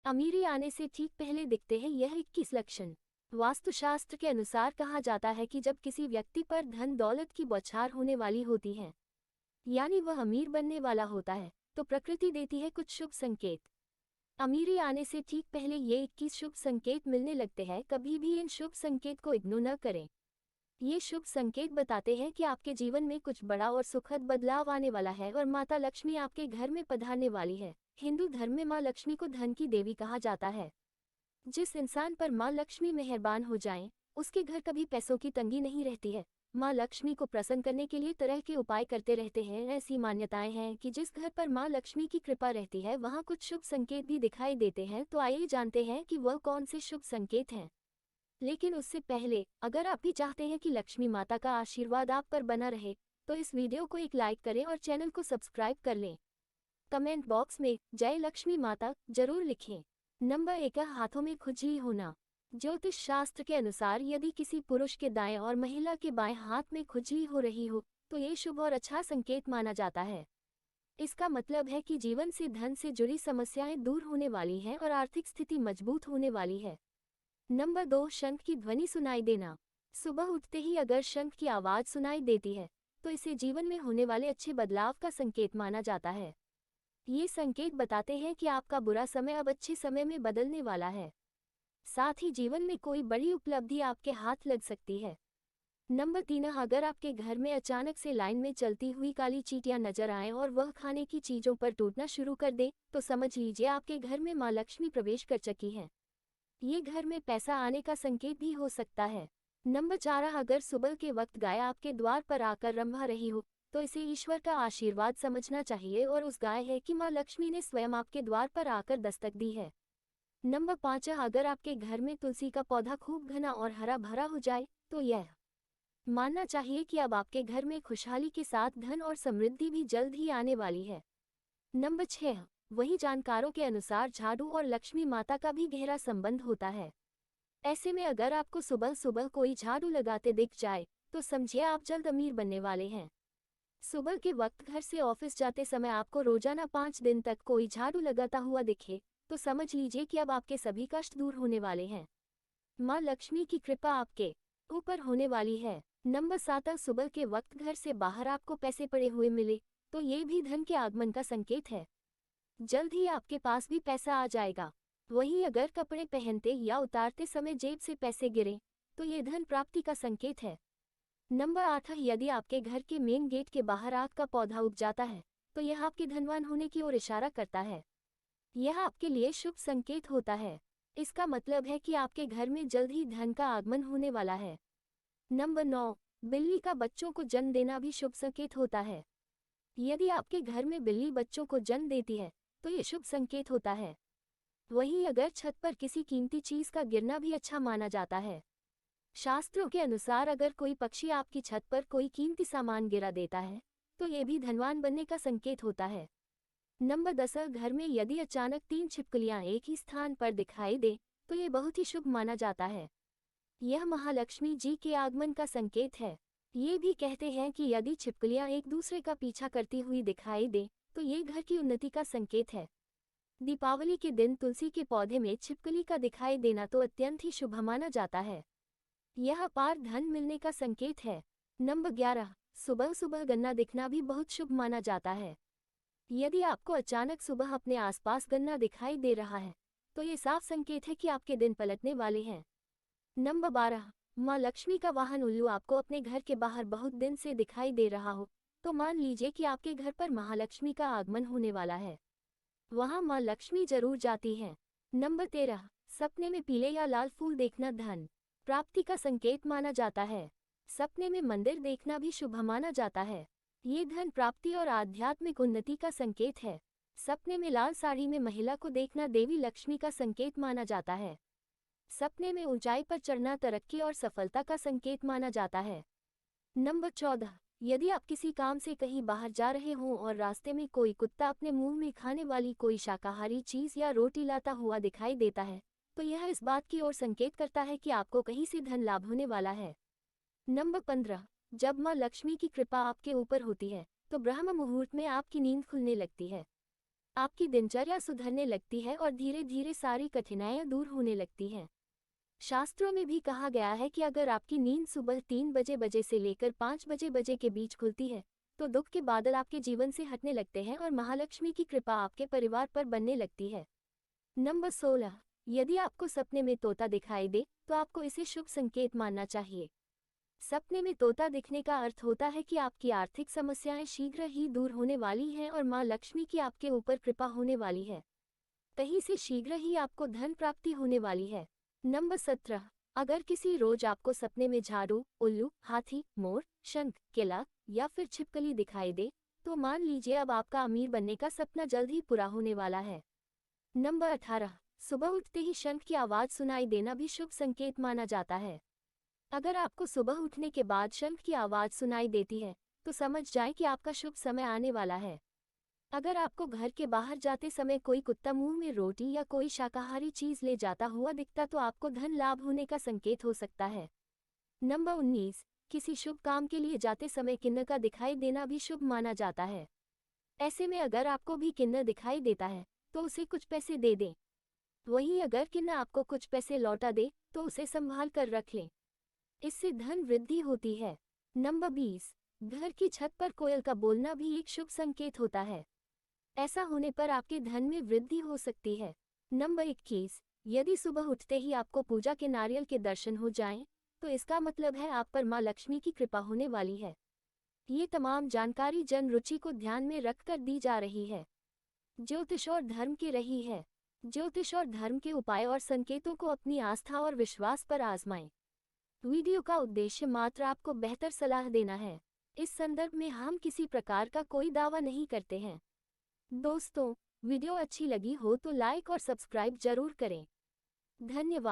अमीरी आने से ठीक पहले दिखते हैं यह 21 लक्षण। वास्तुशास्त्र के अनुसार कहा जाता है कि जब किसी व्यक्ति पर धन दौलत की बौछार होने वाली होती है, यानी वह अमीर बनने वाला होता है, तो प्रकृति देती है कुछ शुभ संकेत। अमीरी आने से ठीक पहले ये 21 शुभ संकेत मिलने लगते हैं। कभी भी इन शुभ संकेत को इग्नोर न करें। ये शुभ संकेत बताते हैं कि आपके जीवन में कुछ बड़ा और सुखद बदलाव आने वाला है और माता लक्ष्मी आपके घर में पधारने वाली है। हिंदू धर्म में माँ लक्ष्मी को धन की देवी कहा जाता है। जिस इंसान पर माँ लक्ष्मी मेहरबान हो जाएं, उसके घर कभी पैसों की तंगी नहीं रहती है। माँ लक्ष्मी को प्रसन्न करने के लिए तरह के उपाय करते रहते हैं। ऐसी मान्यताएं हैं कि जिस घर पर माँ लक्ष्मी की कृपा रहती है वहाँ कुछ शुभ संकेत भी दिखाई देते हैं। तो आइए जानते हैं कि वह कौन से शुभ संकेत हैं। लेकिन उससे पहले अगर आप भी चाहते हैं कि लक्ष्मी माता का आशीर्वाद आप पर बना रहे, तो इस वीडियो को एक लाइक करें और चैनल को सब्सक्राइब कर लें। कमेंट बॉक्स में जय लक्ष्मी माता जरूर लिखें। नंबर 1, हाथों में खुजली होना। ज्योतिष शास्त्र के अनुसार यदि किसी पुरुष के दाएं और महिला के बाएं हाथ में खुजली हो रही हो, तो ये शुभ और अच्छा संकेत माना जाता है। इसका मतलब है कि जीवन से धन से जुड़ी समस्याएं दूर होने वाली हैं और आर्थिक स्थिति मजबूत होने वाली है। नंबर 2, शंख की ध्वनि सुनाई देना। सुबह उठते ही अगर शंख की आवाज सुनाई देती है, तो इसे जीवन में होने वाले अच्छे बदलाव का संकेत माना जाता है। ये संकेत बताते हैं कि आपका बुरा समय अब अच्छे समय में बदलने वाला है। साथ ही जीवन में कोई बड़ी उपलब्धि आपके हाथ लग सकती है। नंबर 3, अगर आपके घर में अचानक से लाइन में चलती हुई काली चींटियां नजर आएं और वह खाने की चीजों पर टूटना शुरू कर दे, तो समझ लीजिए आपके घर में माँ लक्ष्मी प्रवेश कर चुकी है। ये घर में पैसा आने का संकेत भी हो सकता है। नंबर 4, अगर सुबह के वक्त गाय आपके द्वार पर आकर रंभा रही हो, तो इसे ईश्वर का आशीर्वाद समझना चाहिए और उस गाय है कि माँ लक्ष्मी ने स्वयं आपके द्वार पर आकर दस्तक दी है। नंबर 5, अगर आपके घर में तुलसी का पौधा खूब घना और हरा भरा हो जाए, तो यह मानना चाहिए कि अब आपके घर में खुशहाली के साथ धन और समृद्धि भी जल्द ही आने वाली है। नंबर 6, वही जानकारों के अनुसार झाड़ू और लक्ष्मी माता का भी गहरा संबंध होता है। ऐसे में अगर आपको सुबह सुबह कोई झाड़ू लगाते दिख जाए, तो समझिए आप जल्द अमीर बनने वाले हैं। सुबह के वक्त घर से ऑफिस जाते समय आपको रोजाना 5 दिन तक कोई झाड़ू लगाता हुआ दिखे, तो समझ लीजिए कि अब आपके सभी कष्ट दूर होने वाले हैं। माँ लक्ष्मी की कृपा आपके ऊपर होने वाली है। नंबर 7, सुबह के वक्त घर से बाहर आपको पैसे पड़े हुए मिले, तो ये भी धन के आगमन का संकेत है। जल्द ही आपके पास भी पैसा आ जाएगा। वहीं अगर कपड़े पहनते या उतारते समय जेब से पैसे गिरे, तो ये धन प्राप्ति का संकेत है। नंबर 8, यदि आपके घर के मेन गेट के बाहर आग का पौधा उग जाता है, तो यह आपके धनवान होने की ओर इशारा करता है। यह आपके लिए शुभ संकेत होता है। इसका मतलब है कि आपके घर में जल्द ही धन का आगमन होने वाला है। नंबर 9, बिल्ली का बच्चों को जन्म देना भी शुभ संकेत होता है। यदि आपके घर में बिल्ली बच्चों को जन्म देती है, तो ये शुभ संकेत होता है। वहीं अगर छत पर किसी कीमती चीज का गिरना भी अच्छा माना जाता है। शास्त्रों के अनुसार अगर कोई पक्षी आपकी छत पर कोई कीमती सामान गिरा देता है, तो ये भी धनवान बनने का संकेत होता है। नंबर 10, घर में यदि अचानक 3 छिपकलियां एक ही स्थान पर दिखाई दे, तो ये बहुत ही शुभ माना जाता है। यह महालक्ष्मी जी के आगमन का संकेत है। ये भी कहते हैं कि यदि छिपकलियां एक दूसरे का पीछा करती हुई दिखाई दे, तो ये घर की उन्नति का संकेत है। दीपावली के दिन तुलसी के पौधे में छिपकली का दिखाई देना तो अत्यंत ही शुभ माना जाता है। यह अपार धन मिलने का संकेत है। नंबर 11, सुबह सुबह गन्ना दिखना भी बहुत शुभ माना जाता है। यदि आपको अचानक सुबह अपने आसपास गन्ना दिखाई दे रहा है, तो ये साफ संकेत है कि आपके दिन पलटने वाले हैं। नंबर 12, माँ लक्ष्मी का वाहन उल्लू आपको अपने घर के बाहर बहुत दिन से दिखाई दे रहा हो, तो मान लीजिए कि आपके घर पर महालक्ष्मी का आगमन होने वाला है। वहाँ माँ लक्ष्मी जरूर जाती हैं। नंबर 13, सपने में पीले या लाल फूल देखना धन प्राप्ति का संकेत माना जाता है। सपने में मंदिर देखना भी शुभ माना जाता है। ये धन प्राप्ति और आध्यात्मिक उन्नति का संकेत है। सपने में लाल साड़ी में महिला को देखना देवी लक्ष्मी का संकेत माना जाता है। सपने में ऊंचाई पर चढ़ना तरक्की और सफलता का संकेत माना जाता है। नंबर 14, यदि आप किसी काम से कहीं बाहर जा रहे हों और रास्ते में कोई कुत्ता अपने मुंह में खाने वाली कोई शाकाहारी चीज या रोटी लाता हुआ दिखाई देता है, तो यह इस बात की ओर संकेत करता है कि आपको कहीं से धन लाभ होने वाला है। नंबर 15, जब माँ लक्ष्मी की कृपा आपके ऊपर होती है, तो ब्रह्म मुहूर्त में आपकी नींद खुलने लगती है। आपकी दिनचर्या सुधरने लगती है और धीरे धीरे सारी कठिनाइयां दूर होने लगती हैं। शास्त्रों में भी कहा गया है कि अगर आपकी नींद सुबह 3 बजे से लेकर 5 बजे के बीच खुलती है, तो दुख के बादल आपके जीवन से हटने लगते हैं और महालक्ष्मी की कृपा आपके परिवार पर बनने लगती है। नंबर 16। यदि आपको सपने में तोता दिखाई दे, तो आपको इसे शुभ संकेत मानना चाहिए। सपने में तोता दिखने का अर्थ होता है कि आपकी आर्थिक समस्याएं शीघ्र ही दूर होने वाली हैं और मां लक्ष्मी की आपके ऊपर कृपा होने वाली है। कहीं से शीघ्र ही आपको धन प्राप्ति होने वाली है। नंबर 17। अगर किसी रोज आपको सपने में झाड़ू, उल्लू, हाथी, मोर, शंख, केला या फिर छिपकली दिखाई दे, तो मान लीजिए अब आपका अमीर बनने का सपना जल्द ही पूरा होने वाला है। नंबर 18। सुबह उठते ही शंख की आवाज सुनाई देना भी शुभ संकेत माना जाता है। अगर आपको सुबह उठने के बाद शंख की आवाज सुनाई देती है, तो समझ जाएं कि आपका शुभ समय आने वाला है। अगर आपको घर के बाहर जाते समय कोई कुत्ता मुंह में रोटी या कोई शाकाहारी चीज ले जाता हुआ दिखता, तो आपको धन लाभ होने का संकेत हो सकता है। नंबर 19। किसी शुभ काम के लिए जाते समय किन्नर का दिखाई देना भी शुभ माना जाता है। ऐसे में अगर आपको भी किन्नर दिखाई देता है, तो उसे कुछ पैसे दे दें। वहीं अगर किन्नर आपको कुछ पैसे लौटा दे, तो उसे संभाल कर रख लें। इससे धन वृद्धि होती है। नंबर 20। घर की छत पर कोयल का बोलना भी एक शुभ संकेत होता है। ऐसा होने पर आपके धन में वृद्धि हो सकती है। नंबर 21। यदि सुबह उठते ही आपको पूजा के नारियल के दर्शन हो जाएं, तो इसका मतलब है आप पर मां लक्ष्मी की कृपा होने वाली है। ये तमाम जानकारी जन रुचि को ध्यान में रखकर दी जा रही है। ज्योतिष और धर्म की रही है। ज्योतिष और धर्म के उपाय और संकेतों को अपनी आस्था और विश्वास पर आजमाएं। वीडियो का उद्देश्य मात्र आपको बेहतर सलाह देना है। इस संदर्भ में हम किसी प्रकार का कोई दावा नहीं करते हैं। दोस्तों, वीडियो अच्छी लगी हो तो लाइक और सब्सक्राइब जरूर करें। धन्यवाद।